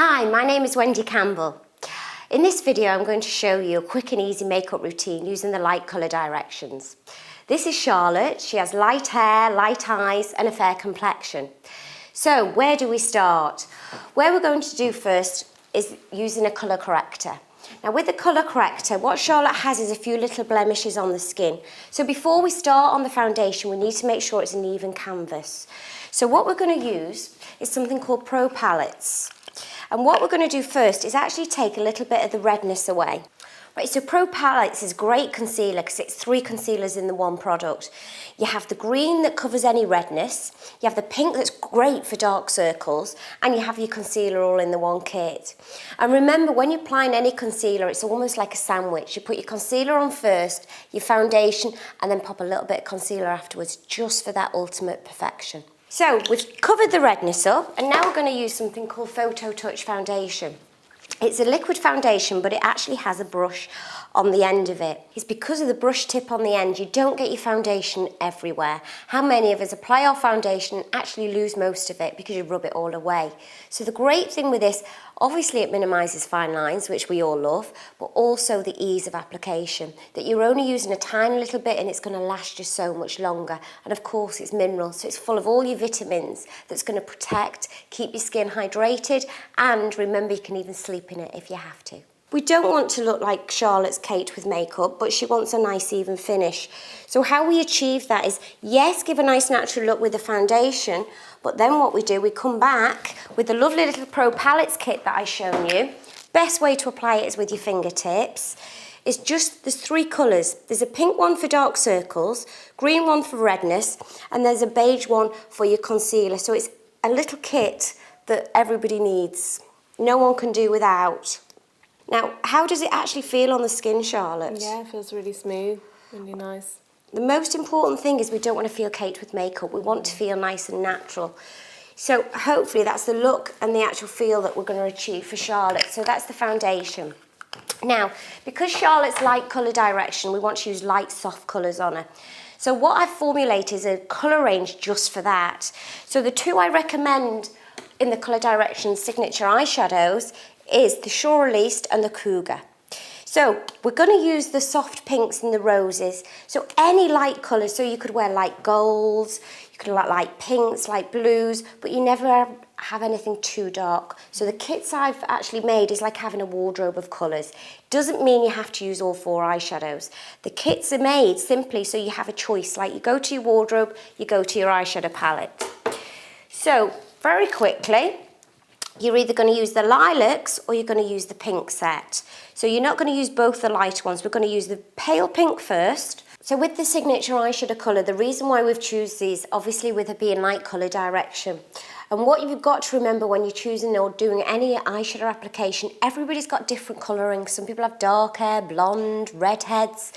Hi, my name is Wendy Campbell. In this video I'm going to show you a quick and easy makeup routine using the light colour directions. This is Charlotte. She has light hair, light eyes and a fair complexion. So where do we start? Where we're going to do first is using a colour corrector. Now with the colour corrector, what Charlotte has is a few little blemishes on the skin. So before we start on the foundation, we need to make sure it's an even canvas. So what we're going to use is something called Pro Palettes. And what we're going to do first is actually take a little bit of the redness away. Right, so Pro Palettes is great concealer because it's 3 concealers in the one product. You have the green that covers any redness, you have the pink that's great for dark circles, and you have your concealer all in the one kit. And remember, when you're applying any concealer, it's almost like a sandwich. You put your concealer on first, your foundation, and then pop a little bit of concealer afterwards, just for that ultimate perfection. So we've covered the redness up, and now we're going to use something called Photo Touch Foundation. It's a liquid foundation, but it actually has a brush on the end of it. It's because of the brush tip on the end, you don't get your foundation everywhere. How many of us apply our foundation and actually lose most of it because you rub it all away? So the great thing with this, obviously it minimises fine lines, which we all love, but also the ease of application, that you're only using a tiny little bit and it's going to last you so much longer. And of course it's mineral, so it's full of all your vitamins that's going to protect, keep your skin hydrated, and remember you can even sleep in it if you have to. We don't want to look like Charlotte's Kate with makeup, but she wants a nice even finish. So how we achieve that is, yes, give a nice natural look with the foundation, but then what we do, we come back with the lovely little Pro Palettes kit that I've shown you. Best way to apply it is with your fingertips. It's just, there's 3 colours. There's a pink one for dark circles, green one for redness, and there's a beige one for your concealer. So it's a little kit that everybody needs. No one can do without. Now, how does it actually feel on the skin, Charlotte? Yeah, it feels really smooth, really nice. The most important thing is we don't want to feel caked with makeup. We want to feel nice and natural. So hopefully that's the look and the actual feel that we're going to achieve for Charlotte. So that's the foundation. Now, because Charlotte's light colour direction, we want to use light, soft colours on her. So what I've formulated is a colour range just for that. So the 2 I recommend in the colour direction signature eyeshadows is the Shore Released and the Cougar. So we're going to use the soft pinks and the roses. So any light colours, so you could wear light golds, you could wear light pinks, light blues, but you never have anything too dark. So the kits I've actually made is like having a wardrobe of colours. Doesn't mean you have to use all 4 eyeshadows. The kits are made simply so you have a choice, like you go to your wardrobe, you go to your eyeshadow palette. So very quickly, you're either going to use the lilacs or you're going to use the pink set. So you're not going to use both the light ones. We're going to use the pale pink first. So with the signature eyeshadow colour, the reason why we've chosen these, obviously with it being light colour direction. And what you've got to remember when you're choosing or doing any eyeshadow application, everybody's got different colouring. Some people have dark hair, blonde, redheads.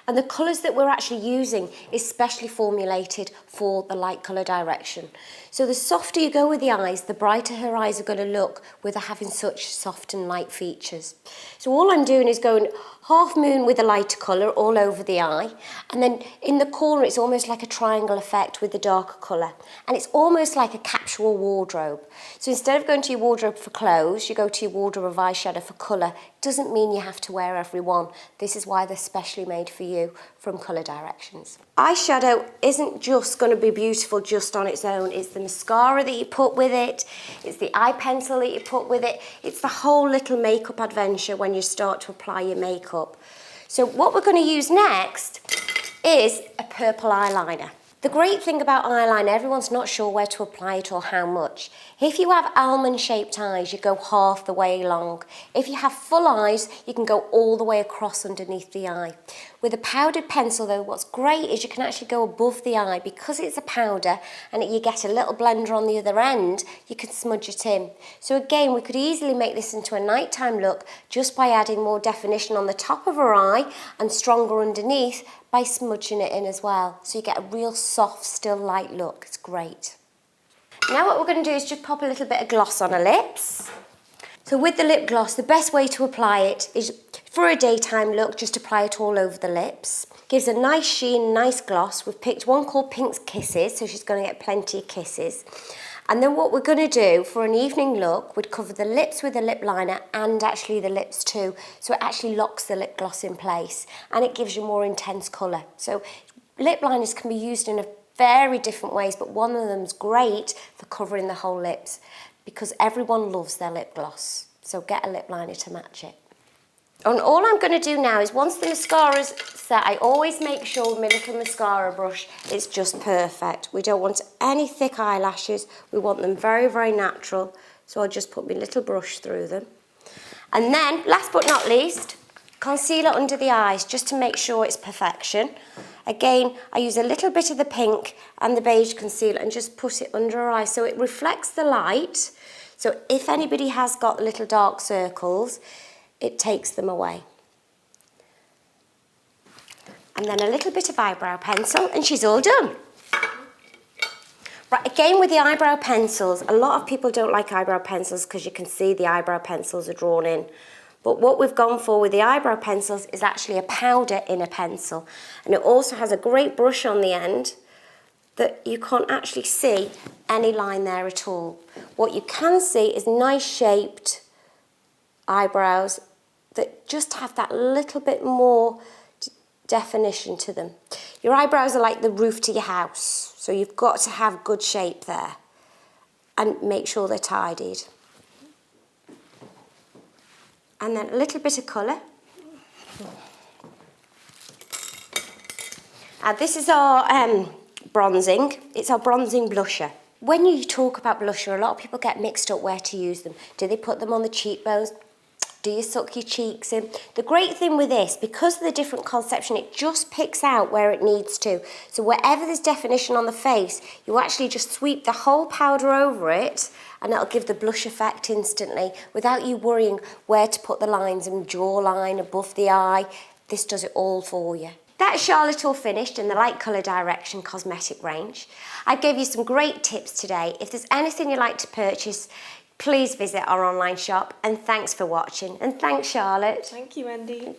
And the colours that we're actually using is specially formulated for the light colour direction. So the softer you go with the eyes, the brighter her eyes are going to look with her having such soft and light features. So all I'm doing is going half moon with a lighter colour all over the eye, and then in the corner it's almost like a triangle effect with the darker colour, and it's almost like a capsule wardrobe. So instead of going to your wardrobe for clothes, you go to your wardrobe of eyeshadow for colour. It doesn't mean you have to wear every one. This is why they're specially made for you from Colour Directions. Eyeshadow isn't just going to be beautiful just on its own. It's the mascara that you put with it, it's the eye pencil that you put with it, it's the whole little makeup adventure when you start to apply your makeup. So what we're going to use next is a purple eyeliner. The great thing about eyeliner, everyone's not sure where to apply it or how much. If you have almond-shaped eyes, you go half the way along. If you have full eyes, you can go all the way across underneath the eye. With a powdered pencil though, what's great is you can actually go above the eye. Because it's a powder and you get a little blender on the other end, you can smudge it in. So again, we could easily make this into a nighttime look just by adding more definition on the top of her eye and stronger underneath by smudging it in as well. So you get a real soft, still light look. It's great. Now what we're going to do is just pop a little bit of gloss on her lips. So with the lip gloss, the best way to apply it is for a daytime look, just apply it all over the lips. Gives a nice sheen, nice gloss. We've picked one called Pink's Kisses, so she's going to get plenty of kisses. And then what we're going to do for an evening look, we'd cover the lips with a lip liner and actually the lips too. So it actually locks the lip gloss in place and it gives you more intense colour. So lip liners can be used in a very different ways, but one of them's great for covering the whole lips because everyone loves their lip gloss. So get a lip liner to match it. And all I'm going to do now is once the mascara's set, I always make sure with my little mascara brush it's just perfect. We don't want any thick eyelashes. We want them very, very natural. So I'll just put my little brush through them. And then, last but not least, concealer under the eyes just to make sure it's perfection. Again, I use a little bit of the pink and the beige concealer and just put it under her eye so it reflects the light. So if anybody has got little dark circles, it takes them away. And then a little bit of eyebrow pencil and she's all done. Right, again with the eyebrow pencils, a lot of people don't like eyebrow pencils because you can see the eyebrow pencils are drawn in. But what we've gone for with the eyebrow pencils is actually a powder in a pencil. And it also has a great brush on the end that you can't actually see any line there at all. What you can see is nice shaped eyebrows that just have that little bit more definition to them. Your eyebrows are like the roof to your house, so you've got to have good shape there and make sure they're tidied. And then a little bit of colour. This is our bronzing. It's our bronzing blusher. When you talk about blusher, a lot of people get mixed up where to use them. Do they put them on the cheekbones? Do you suck your cheeks in? The great thing with this, because of the different conception, it just picks out where it needs to. So wherever there's definition on the face, you actually just sweep the whole powder over it and it'll give the blush effect instantly without you worrying where to put the lines and jawline above the eye. This does it all for you. That's Charlotte all finished in the Light Colour Direction cosmetic range. I gave you some great tips today. If there's anything you'd like to purchase, please visit our online shop, and thanks for watching. And thanks, Charlotte. Thank you, Wendy.